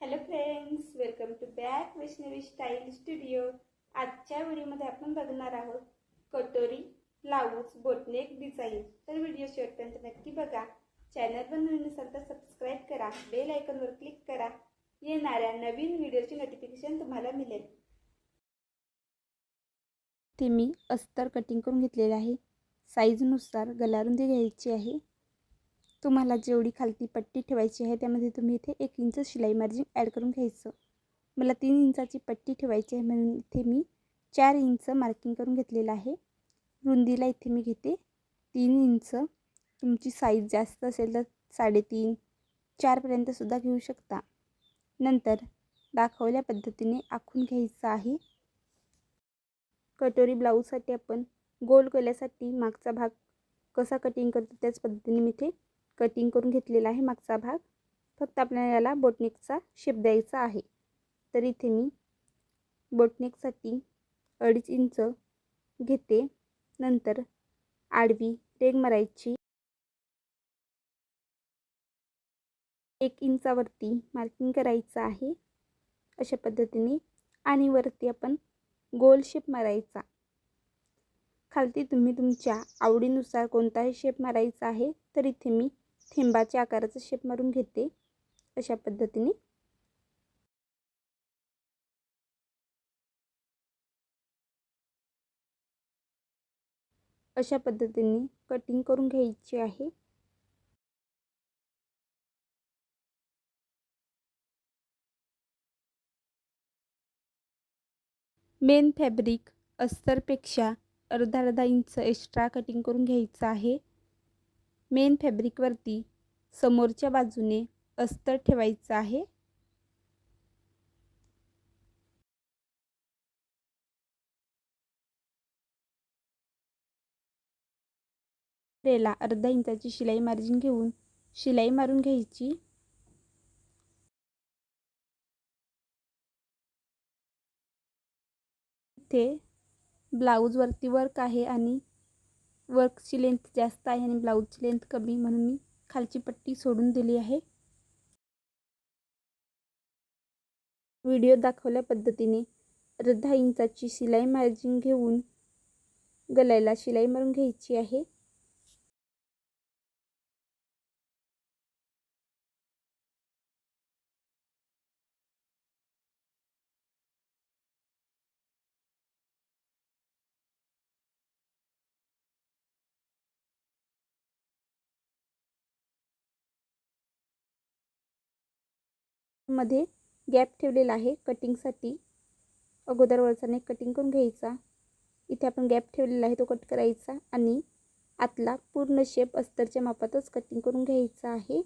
Hello friends, welcome to back Vaishnavi style studio. आजच्या व्हिडिओमध्ये आपण बघणार आहोत कटोरी ब्लाऊज बोटनेक डिझाईन। तर व्हिडिओ शेवटपर्यंत नक्की बघा। चॅनल नवीन असेल तर सबस्क्राईब करा, बेल आयकॉनवर क्लिक करा, येणाऱ्या नवीन व्हिडिओची नोटिफिकेशन तुम्हाला मिळेल। ते मी अस्तर कटिंग करून घेतलेले आहे। साईजनुसार गलारुंदी घ्यायची आहे। तुम्हाला जेवढी खालती पट्टी ठेवायची आहे त्यामध्ये तुम्ही इथे 1 इंच शिलाई मार्जिन ॲड करून घ्यायचं। मला 3 इंचाची पट्टी ठेवायची आहे म्हणून इथे मी 4 इंच मार्किंग करून घेतलेलं आहे। रुंदीला इथे मी घेते 3 इंच। तुमची साईज जास्त असेल तर 3.5 4 पर्यंत सुद्धा घेऊ शकता। नंतर दाखवल्या पद्धतीने आखून घ्यायचं आहे। कटोरी ब्लाऊजसाठी आपण गोल गल्यासाठी मागचा भाग कसा कटिंग करतो त्याच पद्धतीने मी इथे कटिंग करून घेतलेला आहे। मागचा भाग फक्त आपल्याला याला बोटनेकचा शेप द्यायचा आहे। तर इथे मी बोटनेकसाठी 2.5 इंच घेते। नंतर आडवी रेघ मारायची। 1 इंचावरती मार्किंग करायचं आहे अशा पद्धतीने, आणि वरती आपण गोल शेप मारायचा। खालती तुम्ही तुमच्या आवडीनुसार कोणताही शेप मारायचा आहे। तर इथे मी थेंबाच्या आकाराचा शेप मारून घेते अशा पद्धतीने। अशा पद्धतीने कटिंग करून घ्यायची आहे। मेन फॅब्रिक अस्तरपेक्षा अर्धा इंच एक्स्ट्रा कटिंग करून घ्यायचं आहे। मेन फॅब्रिकवरती समोरच्या बाजूने अस्तर ठेवायचं आहे। रेला अर्धा इंचाची शिलाई मार्जिन घेऊन शिलाई मारून घ्यायची। इथे ब्लाऊजवरती वर्क आहे आणि वर्कची लेंथ जास्त आहे आणि ब्लाऊजची लेंथ कमी, म्हणून मी खालची पट्टी सोडून दिली आहे। व्हिडिओ दाखवल्या पद्धतीने अर्धा इंचाची शिलाई मार्जिन घेऊन गळ्याला शिलाई मारून घ्यायची आहे। मध्ये गॅप ठेवलेला आहे कटिंगसाठी। अगोदर वरचा नेक कटिंग करून घ्यायचा। इथे आपण गॅप ठेवलेला आहे तो कट करायचा आणि आतला पूर्ण शेप अस्तरच्या मापातच कटिंग करून घ्यायचा आहे।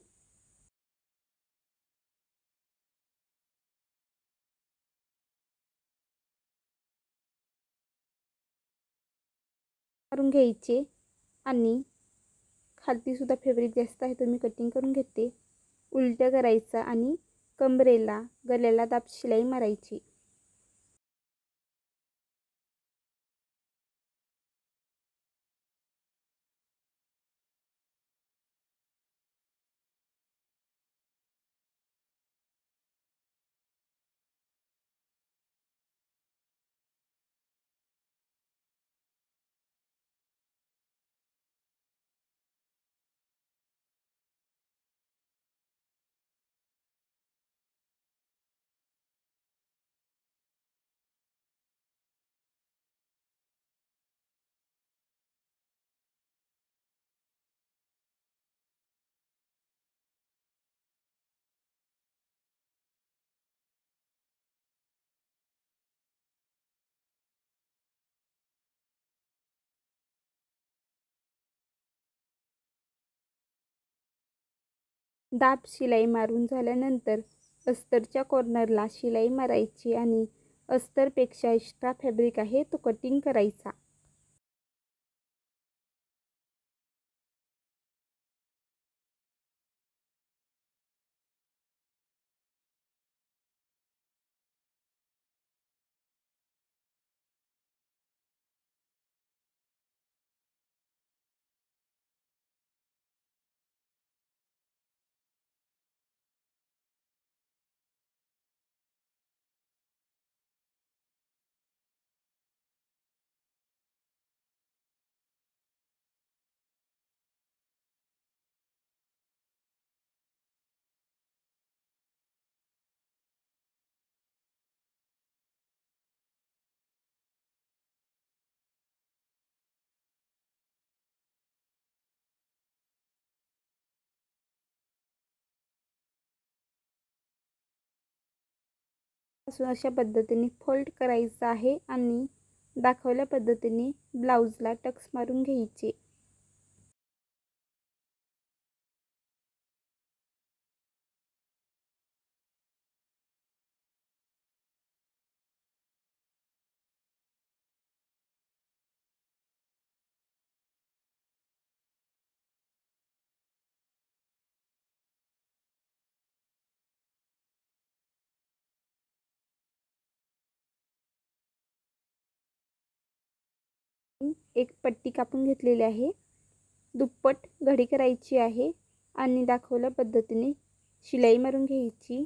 करून घ्यायचे आणि खालती सुद्धा फॅब्रिक जास्त आहे तो मी कटिंग करून घेते। उलट करायचा आणि कमरेला गळ्याला दाब शिलाई मारायची। दाब शिलाई मारून झाल्यानंतर अस्तरच्या कॉर्नरला शिलाई मारायची आणि अस्तरपेक्षा एक्स्ट्रा फॅब्रिक आहे तो कटिंग करायचा। अशा पद्धतीने फोल्ड करायचं आहे आणि दाखवल्या पद्धतीने ब्लाऊजला टक्स मारून घ्यायचे. एक पट्टी कापून घेतलेली आहे. दुप्पट घडी करायची आहे आणि दाखवल्या पद्धतीने शिलाई मारून घ्यायची.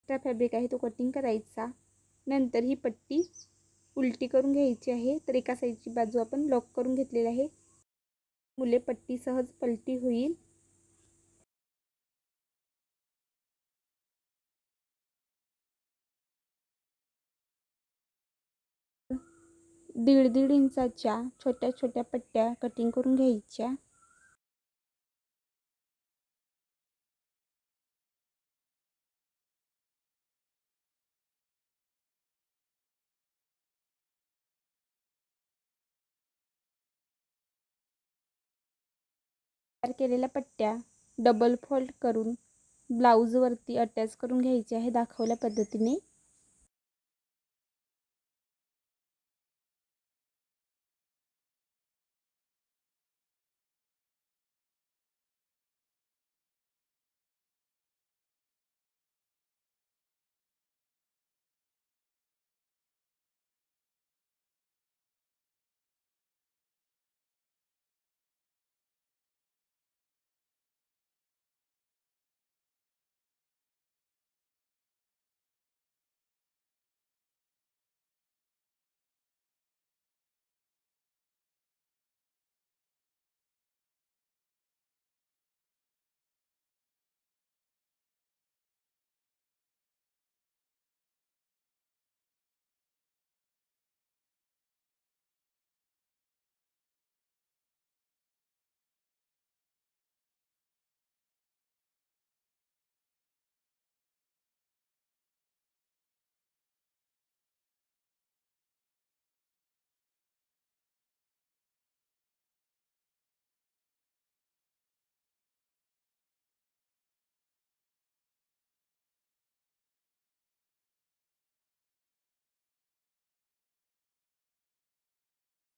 फॅब्रिक आहे तो कटिंग करायचा. नंतर ही पट्टी उलटी करून घ्यायची आहे. तर एका साईडची बाजू आपण लॉक करून घेतलेली आहे. मुले पट्टी सहज पलटी होईल. दीड इंचाच्या छोट्या छोट्या पट्ट्या कटिंग करून घ्यायच्या. तयार केलेल्या पट्ट्या डबल फोल्ड करून ब्लाऊजवरती अटॅच करून घ्यायचे आहे दाखवल्या पद्धतीने.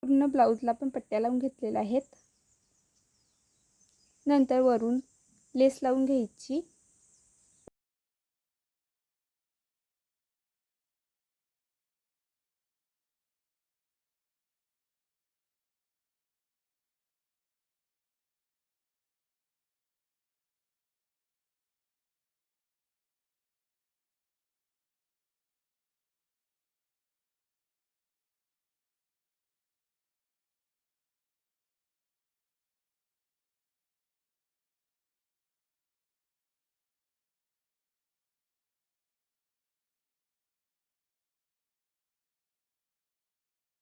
पूर्ण ब्लाऊजला पण पट्ट्या लावून घेतलेल्या आहेत. नंतर वरून लेस लावून घ्यायची.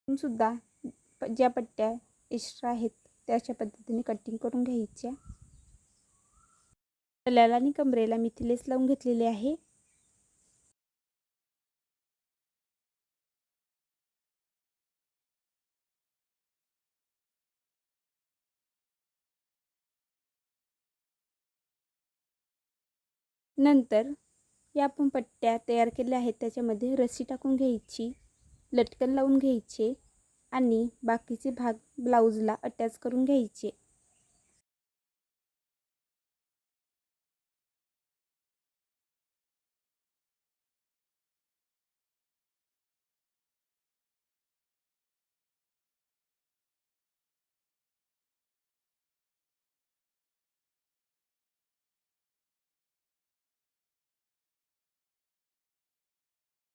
सुद्धा ज्या पट्ट्या एक्स्ट्रा आहेत त्याच्या पद्धतीने कटिंग करून घ्यायच्या. गळ्याला आणि कमरेला मी इथे लेस लावून घेतलेली आहे. नंतर या आपण पट्ट्या तयार केल्या आहेत त्याच्यामध्ये रस्सी टाकून घ्यायची, लटकन लावून घ्यायचे आणि बाकीचे भाग ब्लाऊजला अटॅच करून घ्यायचे.